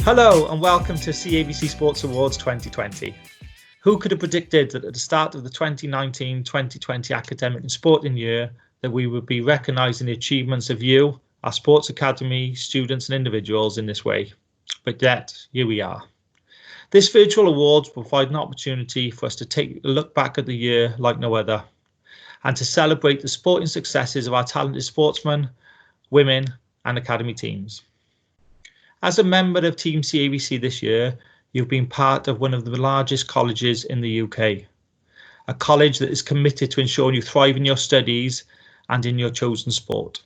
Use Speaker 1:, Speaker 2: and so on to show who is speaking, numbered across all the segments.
Speaker 1: Hello and welcome to CAVC Sports Awards 2020. Who could have predicted that at the start of the 2019-2020 academic and sporting year that we would be recognising the achievements of you, our sports academy, students and individuals in this way? But yet, here we are. This virtual awards will provide an opportunity for us to take a look back at the year like no other and to celebrate the sporting successes of our talented sportsmen, women and academy teams. As a member of Team CAVC this year, you've been part of one of the largest colleges in the UK, a college that is committed to ensuring you thrive in your studies and in your chosen sport.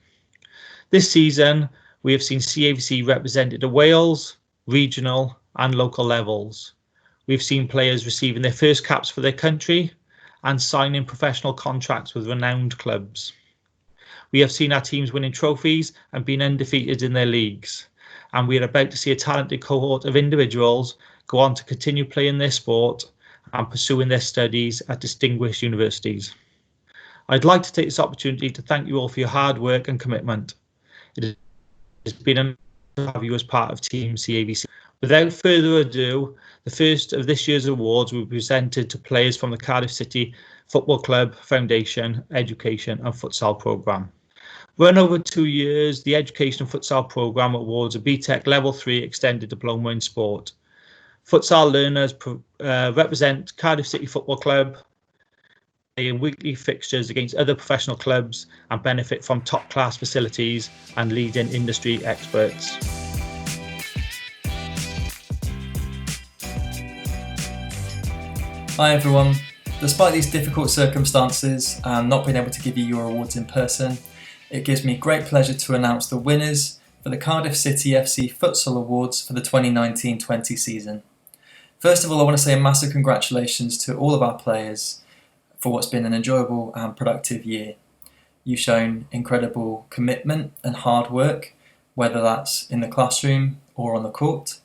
Speaker 1: This season, we have seen CAVC represented at Wales, regional and local levels. We've seen players receiving their first caps for their country and signing professional contracts with renowned clubs. We have seen our teams winning trophies and being undefeated in their leagues. And we are about to see a talented cohort of individuals go on to continue playing their sport and pursuing their studies at distinguished universities. I'd like to take this opportunity to thank you all for your hard work and commitment. It has been an honor to have you as part of Team CAVC. Without further ado, the first of this year's awards will be presented to players from the Cardiff City Football Club Foundation Education and Futsal Programme. Run over 2 years, the Education and Futsal Programme awards a BTEC Level 3 Extended Diploma in Sport. Futsal learners represent Cardiff City Football Club in weekly fixtures against other professional clubs and benefit from top-class facilities and leading industry experts.
Speaker 2: Hi everyone. Despite these difficult circumstances and not being able to give you your awards in person, it gives me great pleasure to announce the winners for the Cardiff City FC Futsal Awards for the 2019-20 season. First of all, I want to say a massive congratulations to all of our players for what's been an enjoyable and productive year. You've shown incredible commitment and hard work, whether that's in the classroom or on the court,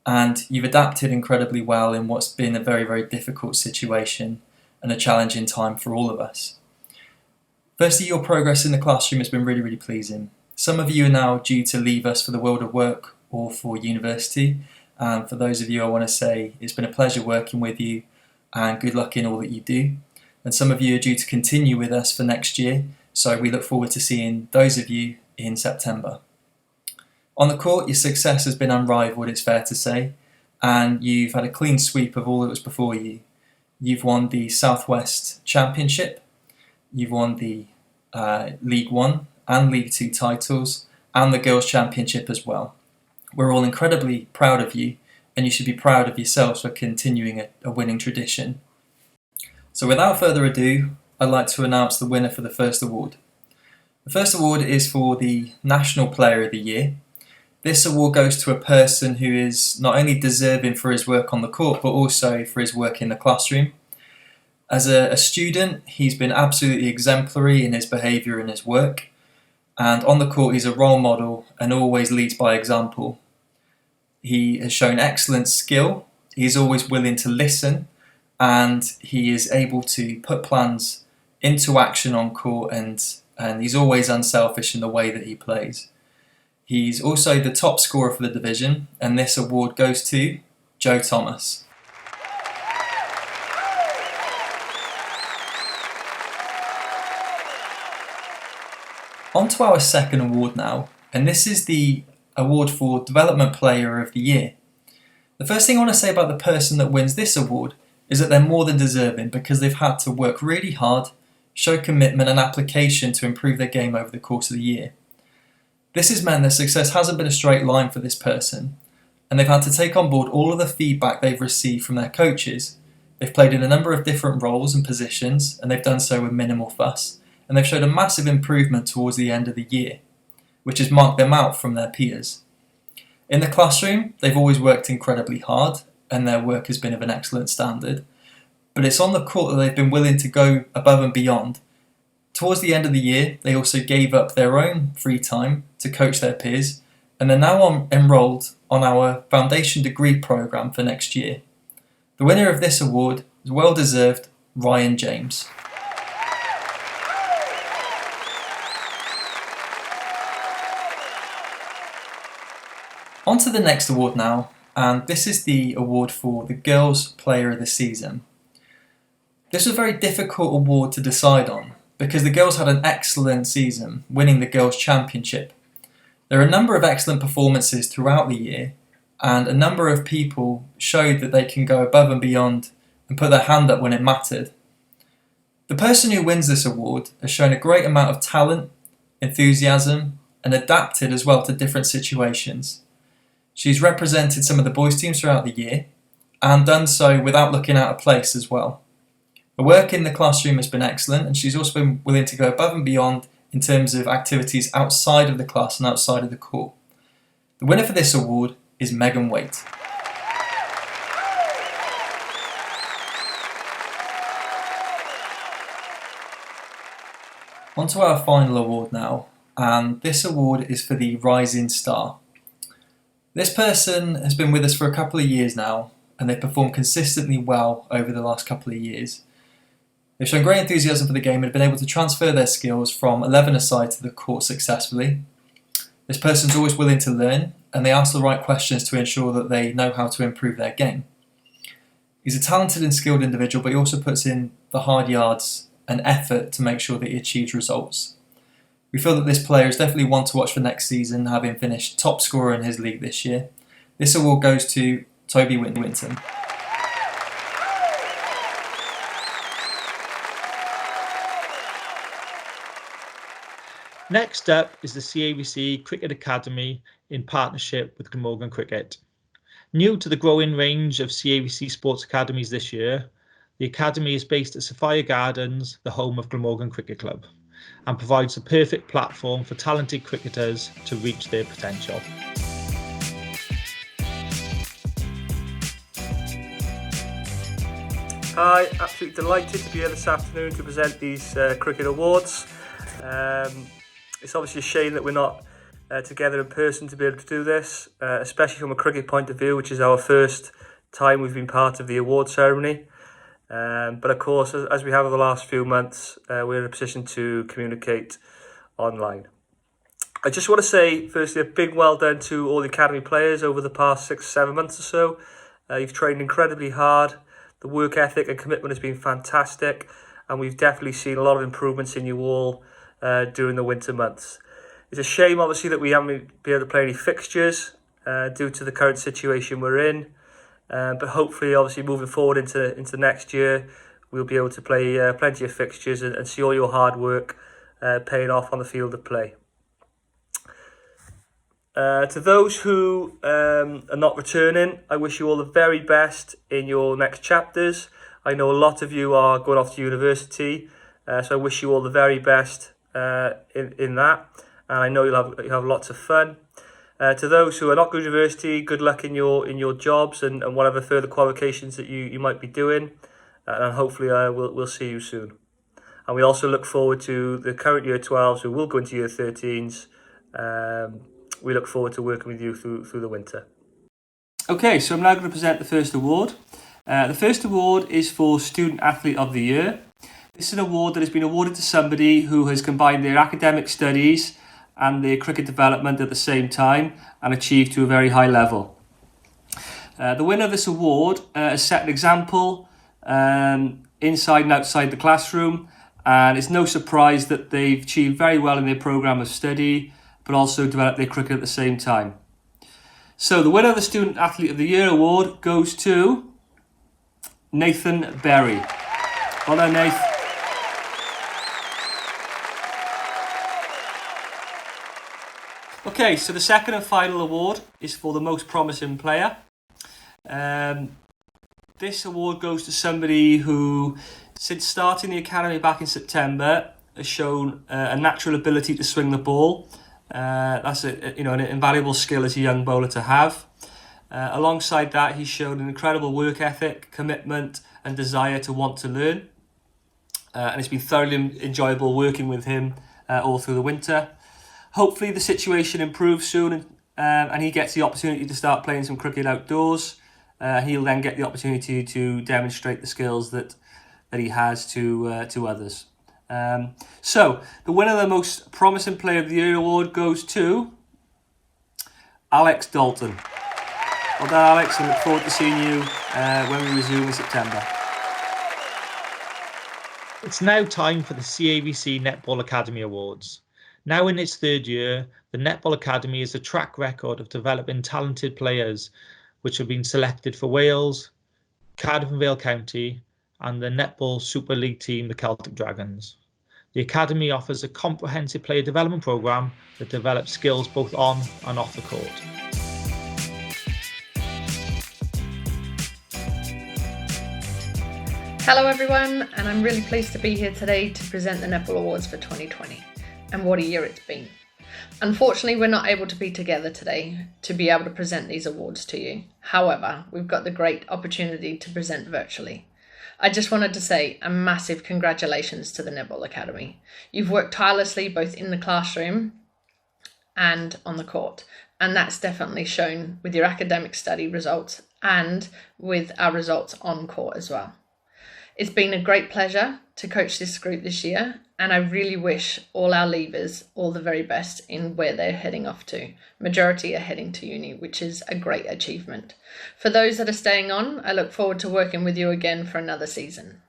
Speaker 2: and you've adapted incredibly well in what's been a very, very difficult situation and a challenging time for all of us. Firstly, your progress in the classroom has been really, really pleasing. Some of you are now due to leave us for the world of work or for university. And for those of you, I want to say it's been a pleasure working with you and good luck in all that you do. And some of you are due to continue with us for next year. So we look forward to seeing those of you in September. On the court, your success has been unrivaled, it's fair to say. And you've had a clean sweep of all that was before you. You've won the Southwest Championship. You've won the League 1 and League 2 titles and the Girls' Championship as well. We're all incredibly proud of you and you should be proud of yourselves for continuing a winning tradition. So without further ado, I'd like to announce the winner for the first award. The first award is for the National Player of the Year. This award goes to a person who is not only deserving for his work on the court but also for his work in the classroom. As a student, he's been absolutely exemplary in his behaviour and his work, and on the court he's a role model and always leads by example. He has shown excellent skill, he's always willing to listen, and he is able to put plans into action on court, and he's always unselfish in the way that he plays. He's also the top scorer for the division, and this award goes to Joe Thomas. On to our second award now, and this is the award for Development Player of the Year. The first thing I want to say about the person that wins this award is that they're more than deserving because they've had to work really hard, show commitment and application to improve their game over the course of the year. This has meant that success hasn't been a straight line for this person, and they've had to take on board all of the feedback they've received from their coaches. They've played in a number of different roles and positions, and they've done so with minimal fuss. And they've showed a massive improvement towards the end of the year, which has marked them out from their peers. In the classroom, they've always worked incredibly hard, and their work has been of an excellent standard. But it's on the court that they've been willing to go above and beyond. Towards the end of the year, they also gave up their own free time to coach their peers, and they're now enrolled on our foundation degree programme for next year. The winner of this award is well-deserved Ryan James. On to the next award now, and this is the award for the Girls Player of the Season. This was a very difficult award to decide on because the girls had an excellent season, winning the Girls' Championship. There are a number of excellent performances throughout the year, and a number of people showed that they can go above and beyond and put their hand up when it mattered. The person who wins this award has shown a great amount of talent, enthusiasm, and adapted as well to different situations. She's represented some of the boys' teams throughout the year, and done so without looking out of place as well. Her work in the classroom has been excellent, and she's also been willing to go above and beyond in terms of activities outside of the class and outside of the court. The winner for this award is Waite. On to our final award now, and this award is for the Rising Star. This person has been with us for a couple of years now, and they've performed consistently well over the last couple of years. They've shown great enthusiasm for the game and have been able to transfer their skills from 11-a-side to the court successfully. This person's always willing to learn, and they ask the right questions to ensure that they know how to improve their game. He's a talented and skilled individual, but he also puts in the hard yards and effort to make sure that he achieves results. We feel that this player is definitely one to watch for next season, having finished top scorer in his league this year. This award goes to Tobi Winton.
Speaker 1: Next up is the CAVC Cricket Academy in partnership with Glamorgan Cricket. New to the growing range of CAVC sports academies this year, the academy is based at Sophia Gardens, the home of Glamorgan Cricket Club, and provides the perfect platform for talented cricketers to reach their potential.
Speaker 3: Hi, absolutely delighted to be here this afternoon to present these cricket awards. It's obviously a shame that we're not together in person to be able to do this, especially from a cricket point of view, which is our first time we've been part of the award ceremony. But of course, as we have over the last few months, we're in a position to communicate online. I just want to say, firstly, a big well done to all the academy players over the past 6-7 months or so. You've trained incredibly hard. The work ethic and commitment has been fantastic, and we've definitely seen a lot of improvements in you all during the winter months. It's a shame, obviously, that we haven't been able to play any fixtures due to the current situation we're in. But hopefully, obviously, moving forward into next year, we'll be able to play plenty of fixtures and see all your hard work paying off on the field of play. To those who are not returning, I wish you all the very best in your next chapters. I know a lot of you are going off to university, so I wish you all the very best in that, and I know you'll have lots of fun. To those who are not going to university, good luck in your jobs and whatever further qualifications that you might be doing, and hopefully we'll see you soon. And we also look forward to the current year 12s who will go into year 13s. We look forward to working with you through the winter.
Speaker 4: Okay, so I'm now going to present the first award. The first award is for Student Athlete of the Year. This is an award that has been awarded to somebody who has combined their academic studies and their cricket development at the same time and achieved to a very high level. The winner of this award has set an example inside and outside the classroom, and it's no surprise that they've achieved very well in their programme of study, but also developed their cricket at the same time. So the winner of the Student Athlete of the Year award goes to Nathan Berry. Well done, Nath. Okay, so the second and final award is for the most promising player. This award goes to somebody who, since starting the academy back in September, has shown a natural ability to swing the ball. That's an invaluable skill as a young bowler to have. Alongside that, he's shown an incredible work ethic, commitment, and desire to want to learn. And it's been thoroughly enjoyable working with him all through the winter. Hopefully the situation improves soon and he gets the opportunity to start playing some cricket outdoors. He'll then get the opportunity to demonstrate the skills that he has to others. So the winner of the most promising player of the year award goes to Alex Dalton. Well done, Alex, and look forward to seeing you when we resume in September.
Speaker 1: It's now time for the CAVC Netball Academy Awards. Now in its third year, the Netball Academy is a track record of developing talented players which have been selected for Wales, Cardiff and Vale County, and the Netball Super League team, the Celtic Dragons. The Academy offers a comprehensive player development programme that develops skills both on and off the court.
Speaker 5: Hello everyone, and I'm really pleased to be here today to present the Netball Awards for 2020. And what a year it's been. Unfortunately, we're not able to be together today to be able to present these awards to you. However, we've got the great opportunity to present virtually. I just wanted to say a massive congratulations to the Netball Academy. You've worked tirelessly both in the classroom and on the court, and that's definitely shown with your academic study results and with our results on court as well. It's been a great pleasure to coach this group this year, and I really wish all our leavers all the very best in where they're heading off to. Majority are heading to uni, which is a great achievement. For those that are staying on, I look forward to working with you again for another season.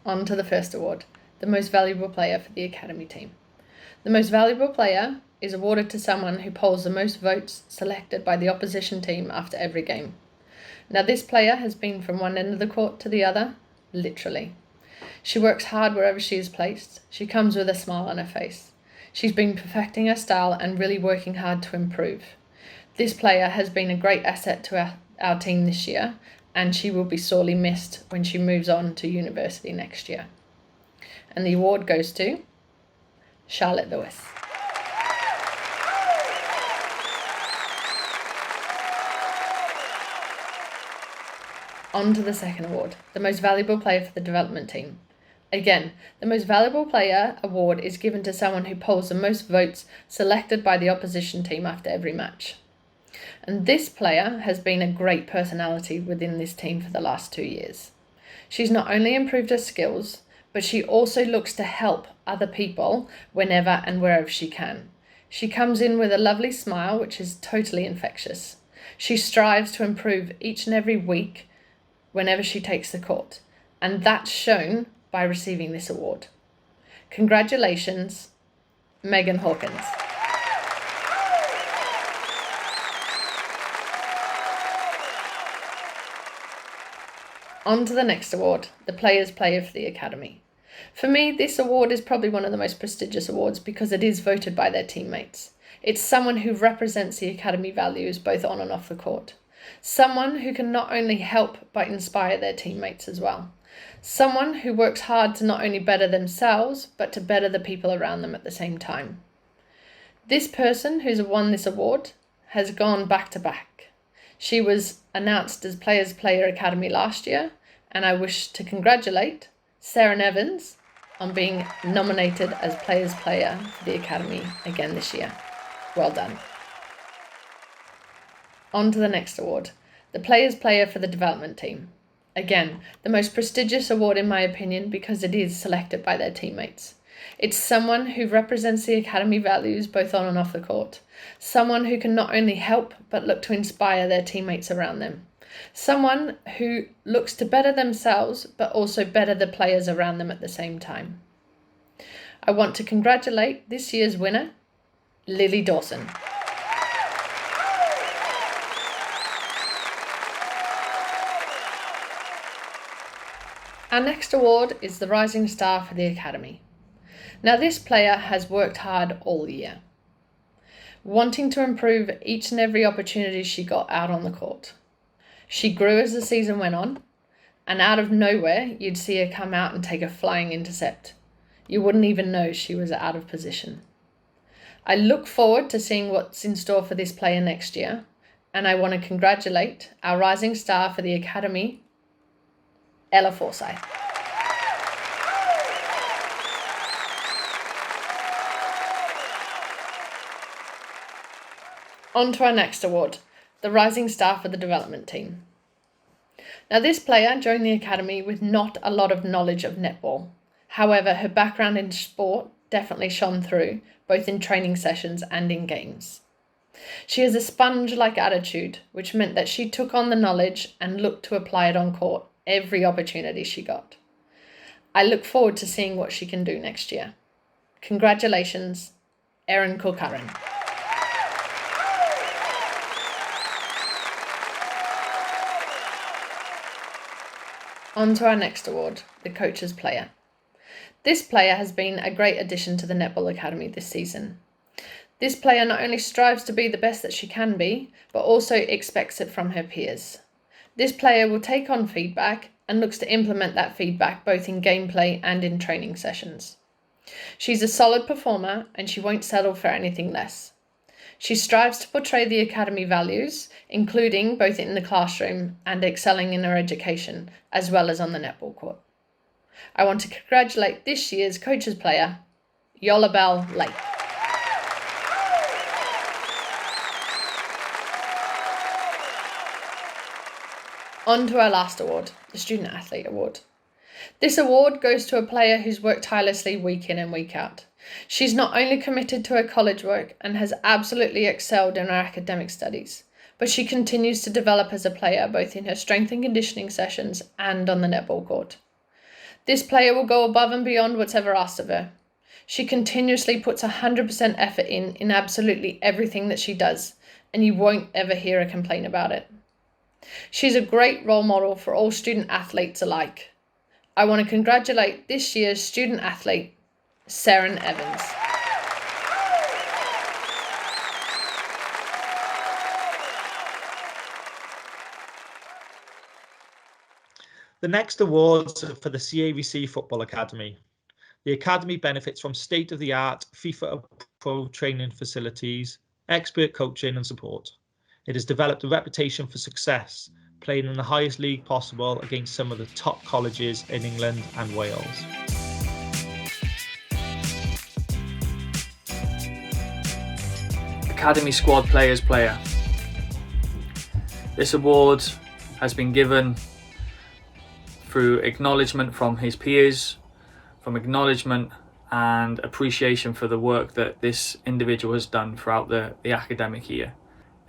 Speaker 5: On to the first award, the most valuable player for the academy team. The most valuable player is awarded to someone who polls the most votes selected by the opposition team after every game. Now this player has been from one end of the court to the other, literally. She works hard wherever she is placed. She comes with a smile on her face. She's been perfecting her style and really working hard to improve. This player has been a great asset to our team this year, and she will be sorely missed when she moves on to university next year. And the award goes to Charlotte Lewis. On to the second award, the most valuable player for the development team. Again, the most valuable player award is given to someone who polls the most votes selected by the opposition team after every match. And this player has been a great personality within this team for the last 2 years. She's not only improved her skills, but she also looks to help other people whenever and wherever she can. She comes in with a lovely smile, which is totally infectious. She strives to improve each and every week whenever she takes the court, and that's shown by receiving this award. Congratulations, Megan Hawkins. On to the next award, the Players' Player for the Academy. For me, this award is probably one of the most prestigious awards because it is voted by their teammates. It's someone who represents the Academy values both on and off the court. Someone who can not only help but inspire their teammates as well. Someone who works hard to not only better themselves but to better the people around them at the same time. This person who's won this award has gone back to back. She was announced as Players Player Academy last year, and I wish to congratulate Seren Evans on being nominated as Players Player for the Academy again this year. Well done. On to the next award, the Players Player for the development team. Again, the most prestigious award in my opinion because it is selected by their teammates. It's someone who represents the academy values both on and off the court. Someone who can not only help but look to inspire their teammates around them. Someone who looks to better themselves but also better the players around them at the same time. I want to congratulate this year's winner, Lilly Dawson. Our next award is the Rising Star for the Academy. Now this player has worked hard all year, wanting to improve each and every opportunity she got out on the court. She grew as the season went on, and out of nowhere you'd see her come out and take a flying intercept. You wouldn't even know she was out of position. I look forward to seeing what's in store for this player next year, and I want to congratulate our Rising Star for the Academy, Ella Forsyth. On to our next award, the Rising Star for the development team. Now this player joined the academy with not a lot of knowledge of netball. However, her background in sport definitely shone through, both in training sessions and in games. She has a sponge-like attitude, which meant that she took on the knowledge and looked to apply it on court every opportunity she got. I look forward to seeing what she can do next year. Congratulations, Erin Corcoran. On to our next award, the Coach's Player. This player has been a great addition to the Netball Academy this season. This player not only strives to be the best that she can be, but also expects it from her peers. This player will take on feedback and looks to implement that feedback both in gameplay and in training sessions. She's a solid performer and she won't settle for anything less. She strives to portray the academy values, including both in the classroom and excelling in her education, as well as on the netball court. I want to congratulate this year's Coach's Player, lola-Belle Lake. On to our last award, the Student Athlete Award. This award goes to a player who's worked tirelessly week in and week out. She's not only committed to her college work and has absolutely excelled in her academic studies, but she continues to develop as a player both in her strength and conditioning sessions and on the netball court. This player will go above and beyond whatever asked of her. She continuously puts 100% effort in absolutely everything that she does, and you won't ever hear her complain about it. She's a great role model for all student athletes alike. I want to congratulate this year's student athlete, Seren Evans.
Speaker 1: The next awards are for the CAVC Football Academy. The Academy benefits from state-of-the-art FIFA Pro training facilities, expert coaching and support. It has developed a reputation for success, playing in the highest league possible against some of the top colleges in England and Wales.
Speaker 6: Academy Squad Players Player. This award has been given through acknowledgement from his peers, from acknowledgement and appreciation for the work that this individual has done throughout the academic year.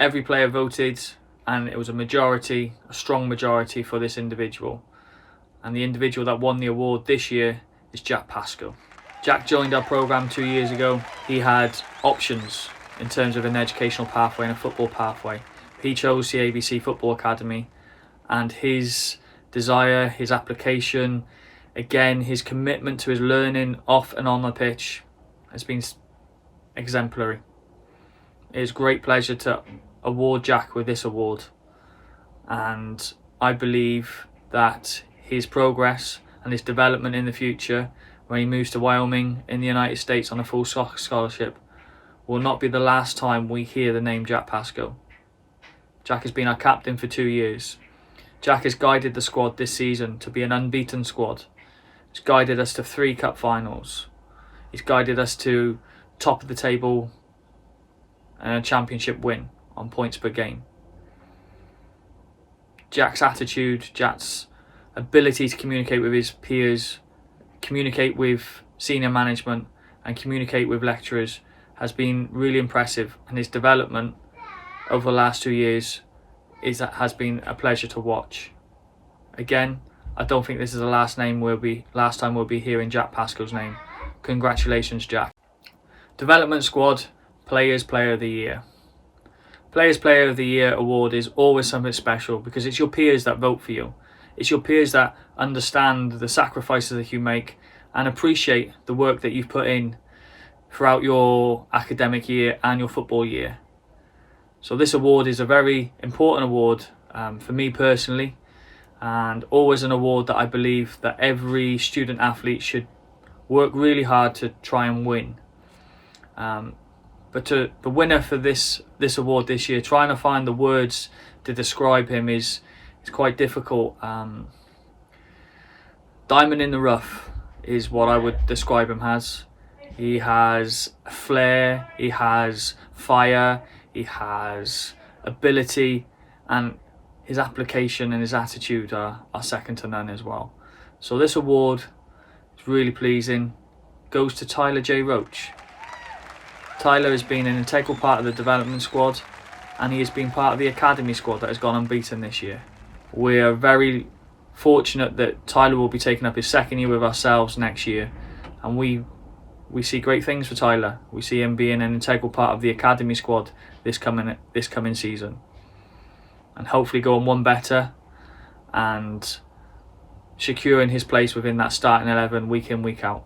Speaker 6: Every player voted and it was a strong majority for this individual. And the individual that won the award this year is Jack Pascoe. Jack joined our programme 2 years ago. He had options in terms of an educational pathway and a football pathway. He chose the CAVC Football Academy, and his desire, his application, again, his commitment to his learning off and on the pitch has been exemplary. It is a great pleasure to award Jack with this award, and I believe that his progress and his development in the future, when he moves to Wyoming in the United States on a full soccer scholarship, will not be the last time we hear the name Jack Pascoe. Jack has been our captain for 2 years. Jack has guided the squad this season to be an unbeaten squad. He's guided us to 3 cup finals. He's guided us to top of the table and a championship win on points per game. Jack's attitude, Jack's ability to communicate with his peers, communicate with senior management and communicate with lecturers has been really impressive, and his development over the last 2 years has been a pleasure to watch. Again, I don't think this is the last time we'll be hearing Jack Pascoe's name. Congratulations, Jack. Development Squad Players Player of the Year. Players Player of the Year award is always something special because it's your peers that vote for you. It's your peers that understand the sacrifices that you make and appreciate the work that you've put in throughout your academic year and your football year. So this award is a very important award for me personally, and always an award that I believe that every student athlete should work really hard to try and win. But the winner for this award this year, trying to find the words to describe him is quite difficult. Diamond in the rough is what I would describe him as. He has flair, he has fire, he has ability, and his application and his attitude are second to none as well. So this award is really pleasing. Goes to Jay Roach. Tyler has been an integral part of the development squad, and he has been part of the academy squad that has gone unbeaten this year. We are very fortunate that Tyler will be taking up his second year with ourselves next year, and we see great things for Tyler. We see him being an integral part of the academy squad this coming season, and hopefully going one better and securing his place within that starting 11 week in, week out.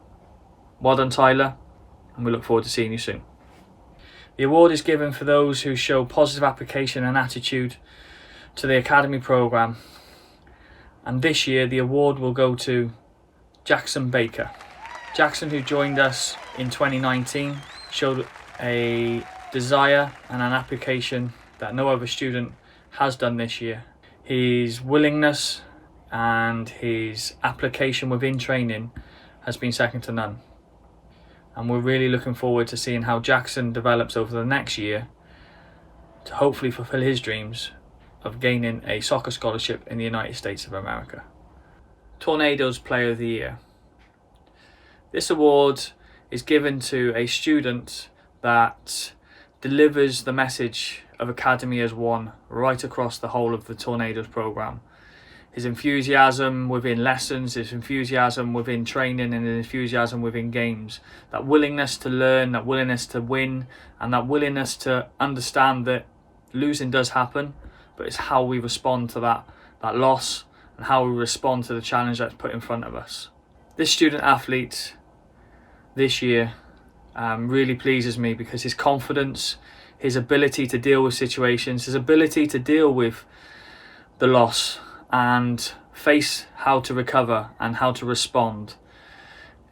Speaker 6: Well done, Tyler, and we look forward to seeing you soon. The award is given for those who show positive application and attitude to the academy programme, and this year the award will go to Jackson Baker. Jackson, who joined us in 2019, showed a desire and an application that no other student has done this year. His willingness and his application within training has been second to none. And we're really looking forward to seeing how Jackson develops over the next year to hopefully fulfill his dreams of gaining a soccer scholarship in the United States of America. Tornadoes Player of the Year. This award is given to a student that delivers the message of Academy as one right across the whole of the Tornadoes programme. His enthusiasm within lessons, his enthusiasm within training, and his enthusiasm within games. That willingness to learn, that willingness to win, and that willingness to understand that losing does happen, but it's how we respond to that loss and how we respond to the challenge that's put in front of us. This student athlete this year really pleases me because his confidence, his ability to deal with situations, his ability to deal with the loss and face how to recover and how to respond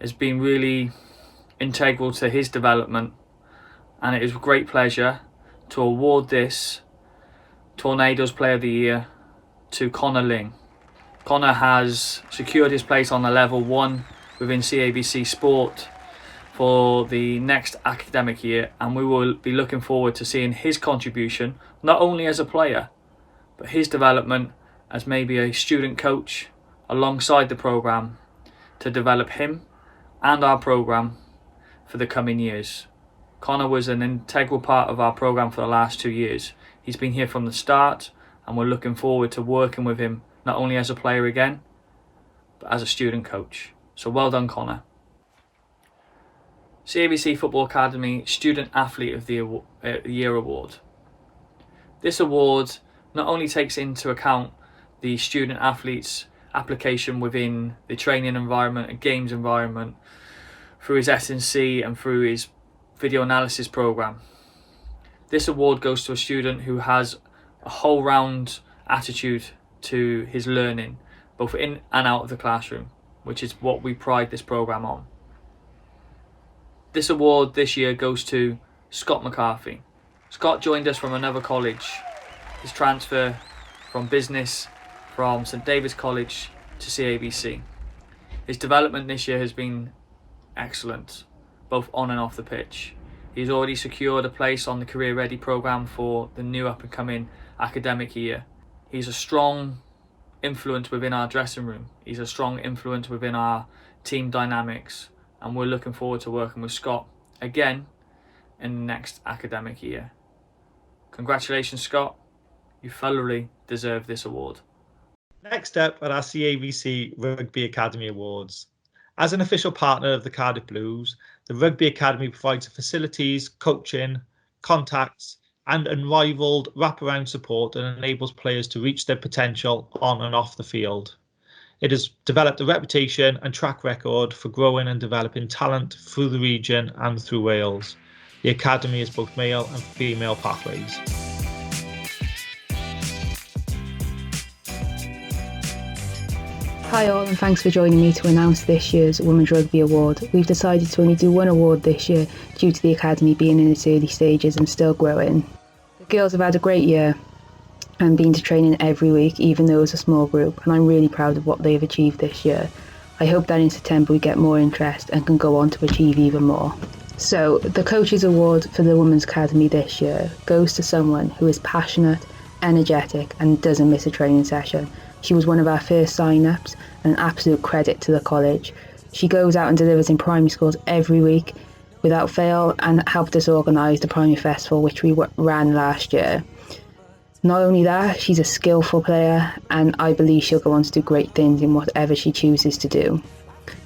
Speaker 6: has been really integral to his development, and it is a great pleasure to award this Tornadoes Player of the Year to Connor Ling. Connor has secured his place on the level 1 within CAVC Sport for the next academic year, and we will be looking forward to seeing his contribution, not only as a player, but his development as maybe a student coach alongside the programme to develop him and our programme for the coming years. Connor was an integral part of our programme for the last 2 years. He's been here from the start, and we're looking forward to working with him not only as a player again, but as a student coach. So well done, Connor. CAVC Football Academy Student Athlete of the Year Award. This award not only takes into account the student athlete's application within the training environment and games environment through his S&C and through his video analysis program. This award goes to a student who has a whole round attitude to his learning, both in and out of the classroom, which is what we pride this program on. This award this year goes to Scott McCarthy. Scott joined us from another college. His transfer from business from St David's College to CAVC. His development this year has been excellent, both on and off the pitch. He's already secured a place on the Career Ready programme for the new up-and-coming academic year. He's a strong influence within our dressing room. He's a strong influence within our team dynamics, and we're looking forward to working with Scott again in the next academic year. Congratulations, Scott. You thoroughly deserve this award.
Speaker 1: Next up are our CAVC Rugby Academy Awards. As an official partner of the Cardiff Blues, the Rugby Academy provides the facilities, coaching, contacts, and unrivaled wraparound support that enables players to reach their potential on and off the field. It has developed a reputation and track record for growing and developing talent through the region and through Wales. The Academy has both male and female pathways.
Speaker 7: Hi all, and thanks for joining me to announce this year's Women's Rugby Award. We've decided to only do one award this year due to the Academy being in its early stages and still growing. The girls have had a great year and been to training every week, even though it's a small group, and I'm really proud of what they've achieved this year. I hope that in September we get more interest and can go on to achieve even more. So, the Coaches Award for the Women's Academy this year goes to someone who is passionate, energetic, and doesn't miss a training session. She was one of our first sign-ups and an absolute credit to the college. She goes out and delivers in primary schools every week. without fail and helped us organise the primary festival which we ran last year. Not only that, she's a skillful player and I believe she'll go on to do great things in whatever she chooses to do.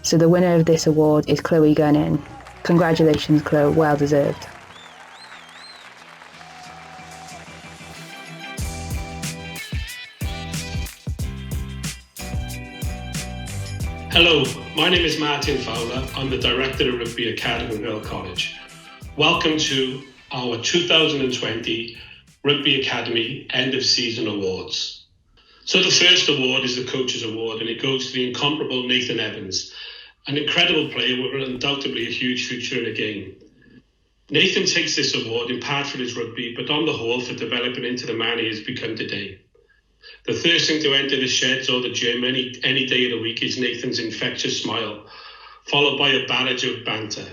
Speaker 7: So the winner of this award is Kloe Gunning. Congratulations, Kloe, well deserved.
Speaker 8: Hello, my name is Martin Fowler. I'm the Director of Rugby Academy at Earl College. Welcome to our 2020 Rugby Academy End of Season Awards. So the first award is the Coaches Award, and it goes to the incomparable Nathan Evans, an incredible player with undoubtedly a huge future in the game. Nathan takes this award in part for his rugby, but on the whole for developing into the man he has become today. The thirsting to enter the sheds or the gym any day of the week is Nathan's infectious smile, followed by a barrage of banter.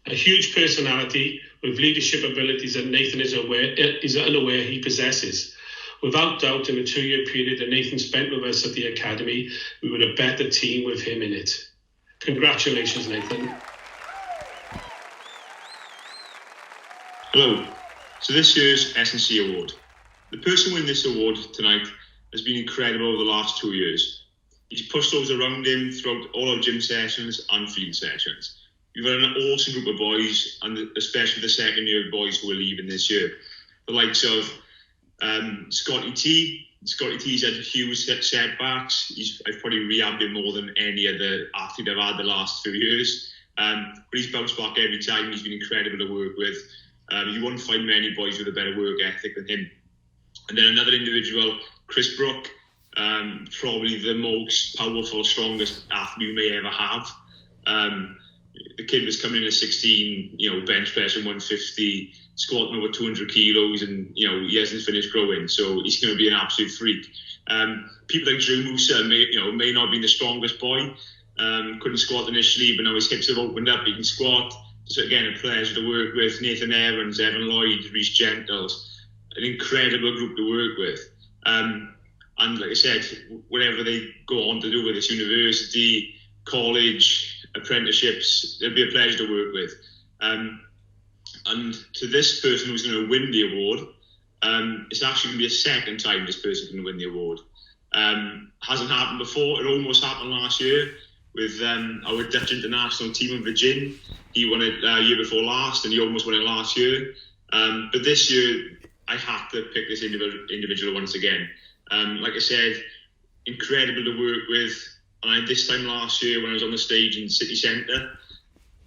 Speaker 8: A huge personality with leadership abilities that Nathan is unaware he possesses. Without doubt, in the 2-year period that Nathan spent with us at the Academy, we were a better team with him in it. Congratulations, Nathan.
Speaker 9: Hello. So this year's S&C Award. The person winning this award tonight has been incredible over the last 2 years. He's pushed those around him throughout all our gym sessions and field sessions. We've had an awesome group of boys, and especially the second year boys who are leaving this year. The likes of Scotty T. Scotty T's had huge setbacks. I've probably rehabbed him more than any other athlete I've had the last few years. But he's bounced back every time. He's been incredible to work with. You won't find many boys with a better work ethic than him. And then another individual, Chris Brook, probably the most powerful, strongest athlete we may ever have. The kid was coming in at 16, bench pressing 150, squatting over 200 kilos, and he hasn't finished growing, so he's going to be an absolute freak. People like Drew Musa may not be the strongest boy, couldn't squat initially, but now his hips have opened up, he can squat. So again, a pleasure to work with. Nathan Evans, Evan Lloyd, Rhys Gentles, an incredible group to work with. And like I said, whatever they go on to do with this university, college, apprenticeships, it'll be a pleasure to work with. And to this person who's going to win the award, it's actually going to be a second time this person can win the award. Hasn't happened before. It almost happened last year with our Dutch international team in Virgin. He won it year before last, and he almost won it last year. But this year, I had to pick this individual once again. Like I said, incredible to work with. And this time last year, when I was on the stage in City Centre,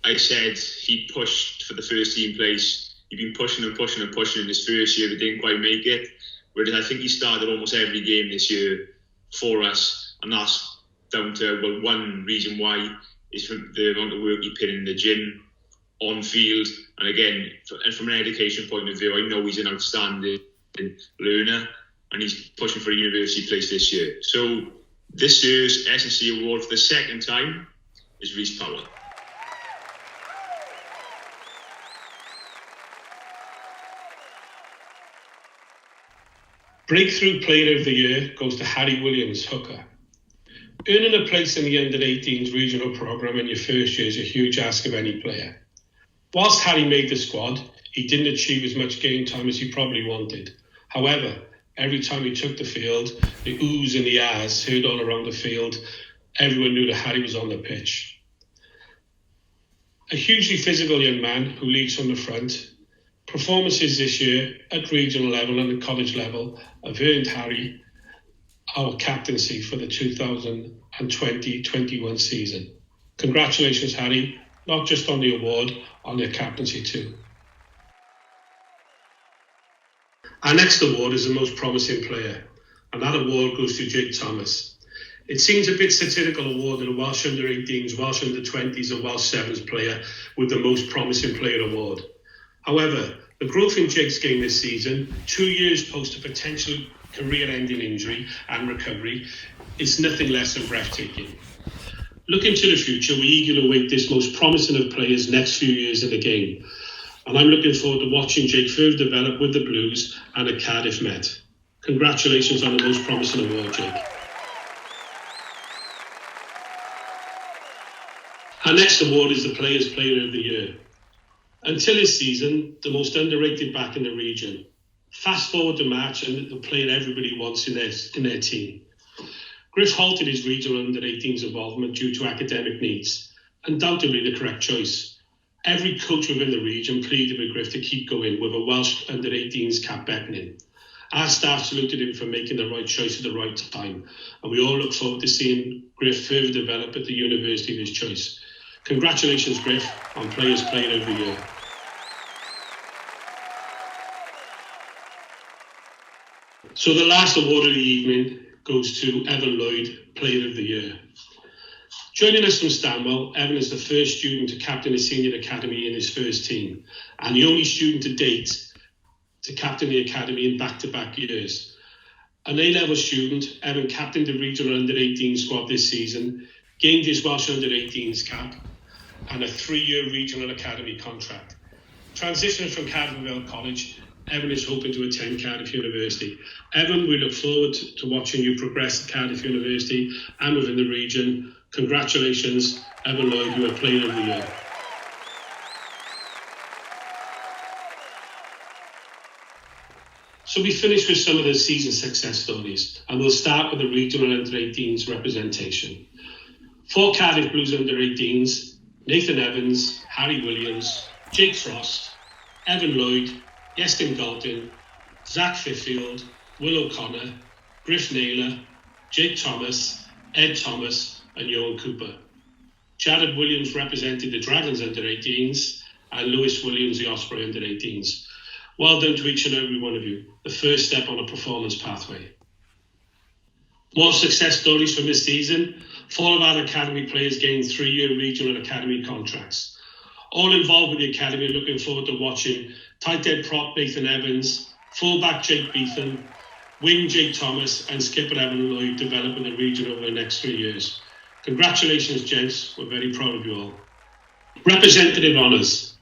Speaker 9: I said he pushed for the first team place. He'd been pushing and pushing and pushing in his first year, but didn't quite make it. Whereas I think he started almost every game this year for us, and that's down to, one reason why is from the amount of work he put in the gym, on field, and again, from an education point of view, I know he's an outstanding learner, and he's pushing for a university place this year. So this year's S&C Award for the second time is Rhys Power.
Speaker 8: Breakthrough Player of the Year goes to Harry Williams, hooker. Earning a place in the Under-18s regional programme in your first year is a huge ask of any player. Whilst Harry made the squad, he didn't achieve as much game time as he probably wanted. However, every time he took the field, the oohs and the ahs heard all around the field. Everyone knew that Harry was on the pitch. A hugely physical young man who leads from the front. Performances this year at regional level and at college level have earned Harry our captaincy for the 2020-21 season. Congratulations, Harry, not just on the award, on your captaincy too. Our next award is the most promising player, and that award goes to Jake Thomas. It seems a bit satirical awarding a Welsh under-18s, Welsh under-20s and Welsh Sevens player with the most promising player award. However, the growth in Jake's game this season, 2 years post a potential career-ending injury and recovery, is nothing less than breathtaking. Looking to the future, we eagerly await this most promising of players' next few years in the game. And I'm looking forward to watching Jake further develop with the Blues and at Cardiff Met. Congratulations on the most promising award, Jake. Our next award is the Players' Player of the Year. Until this season, the most underrated back in the region. Fast forward the match and the player everybody wants in their team. Griff halted his regional under-18s involvement due to academic needs. Undoubtedly the correct choice. Every coach within the region pleaded with Griff to keep going with a Welsh under-18s cap beckoning. Our staff saluted him for making the right choice at the right time, and we all look forward to seeing Griff further develop at the university of his choice. Congratulations, Griff, on Players Player of the Year. So the last award of the evening goes to Evan Lloyd, Player of the Year. Joining us from Stanwell, Evan is the first student to captain a senior academy in his first team, and the only student to date to captain the academy in back-to-back years. An A-level student, Evan captained the regional under-18 squad this season, gained his Welsh under-18s cap, and a 3-year regional academy contract. Transitioning from Cardiff College, Evan is hoping to attend Cardiff University. Evan, we look forward to watching you progress at Cardiff University and within the region. Congratulations, Evan Lloyd, you are Player of the Year. So we finish with some of the season success stories, and we'll start with the regional under-18s representation. For Cardiff Blues under-18s, Nathan Evans, Harry Williams, Jake Frost, Evan Lloyd, Iestyn Dalton, Zach Fiffield, Will O'Connor, Griff Naylor, Jake Thomas, Ed Thomas and Johan Cooper. Jared Williams represented the Dragons under-18s and Lewis Williams the Osprey under-18s. Well done to each and every one of you, the first step on a performance pathway. More success stories from this season. 4 of our academy players gained 3-year regional academy contracts. All involved with the academy are looking forward to watching tight end prop Nathan Evans, fullback Jake Beetham, wing Jake Thomas and skipper Evan Lloyd develop in the region over the next 3 years. Congratulations, gents. We're very proud of you all. Representative honours.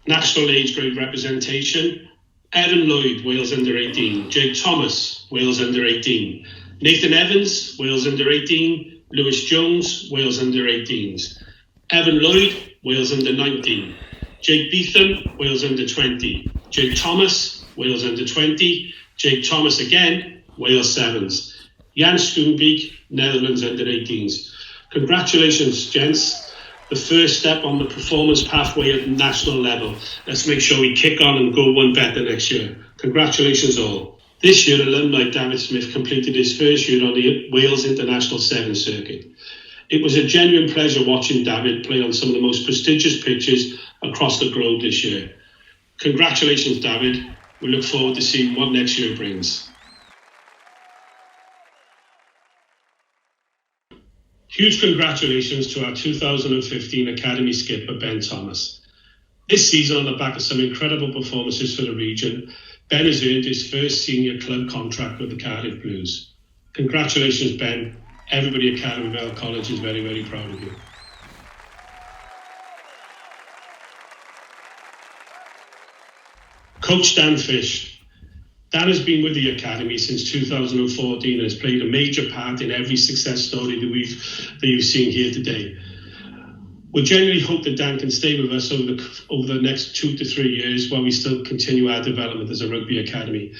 Speaker 8: National age grade representation. Erin Lloyd, Wales under-18. Jake Thomas, Wales under-18. Nathan Evans, Wales under-18. Lewis Jones, Wales under-18s. Evan Lloyd, Wales under-19. Jake Beetham, Wales under-20. Jake Thomas, Wales under-20. Jake Thomas again, Wales Sevens. Jan Schoenbeek, Netherlands under-18s. Congratulations, gents. The first step on the performance pathway at the national level. Let's make sure we kick on and go one better next year. Congratulations all. This year, alumni David Smith completed his first year on the Wales International Sevens circuit. It was a genuine pleasure watching David play on some of the most prestigious pitches across the globe this year. Congratulations, David. We look forward to seeing what next year brings. Huge congratulations to our 2015 Academy skipper, Ben Thomas. This season, on the back of some incredible performances for the region, Ben has earned his first senior club contract with the Cardiff Blues. Congratulations, Ben. Everybody at Cardiff College is very, very proud of you. Coach Dan Fish. Dan has been with the Academy since 2014 and has played a major part in every success story that you've seen here today. We genuinely hope that Dan can stay with us over the next 2 to 3 years while we still continue our development as a rugby academy.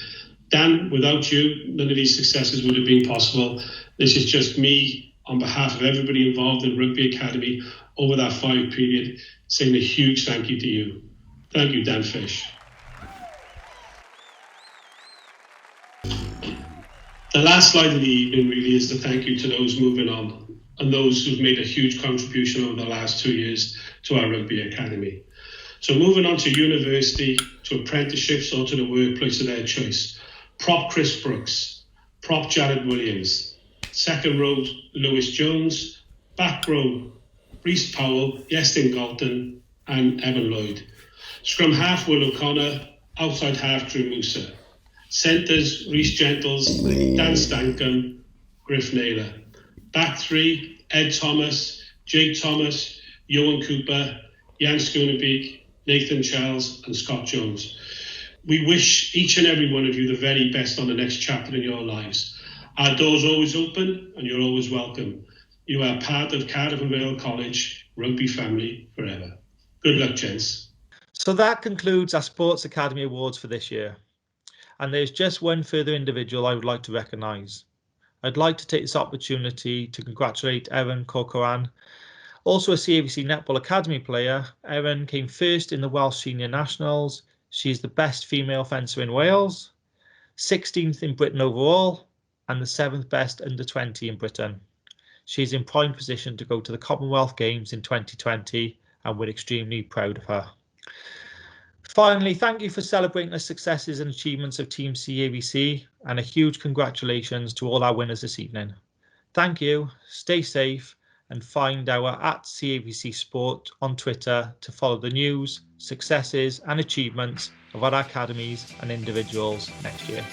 Speaker 8: Dan, without you, none of these successes would have been possible. This is just me, on behalf of everybody involved in Rugby Academy over that 5 period, saying a huge thank you to you. Thank you, Dan Fish. The last slide of the evening really is the thank you to those moving on and those who've made a huge contribution over the last 2 years to our Rugby Academy. So moving on to university, to apprenticeships or to the workplace of their choice. Prop Chris Brooks, prop Jared Williams, second row Lewis Jones, back row Reece Powell, Iestyn Dalton and Evan Lloyd. Scrum half Will O'Connor, outside half Drew Musa. Centres, Rhys Gentles, Dan Stankham, Griff Naylor. Back three, Ed Thomas, Jake Thomas, Johan Cooper, Jan Schoenbeek, Nathan Charles and Scott Jones. We wish each and every one of you the very best on the next chapter in your lives. Our doors are always open and you're always welcome. You are part of Cardiff and Vale College rugby family forever. Good luck, gents.
Speaker 1: So that concludes our Sports Academy Awards for this year. And there's just one further individual I would like to recognise. I'd like to take this opportunity to congratulate Erin Corcoran, also a CAVC Netball Academy player. Erin came first in the Welsh Senior Nationals. She's the best female fencer in Wales, 16th in Britain overall, and the 7th best under 20 in Britain. She's in prime position to go to the Commonwealth Games in 2020, and we're extremely proud of her. Finally, thank you for celebrating the successes and achievements of Team CAVC, and a huge congratulations to all our winners this evening. Thank you, stay safe, and find our @CAVC Sport on Twitter to follow the news, successes and achievements of our academies and individuals next year.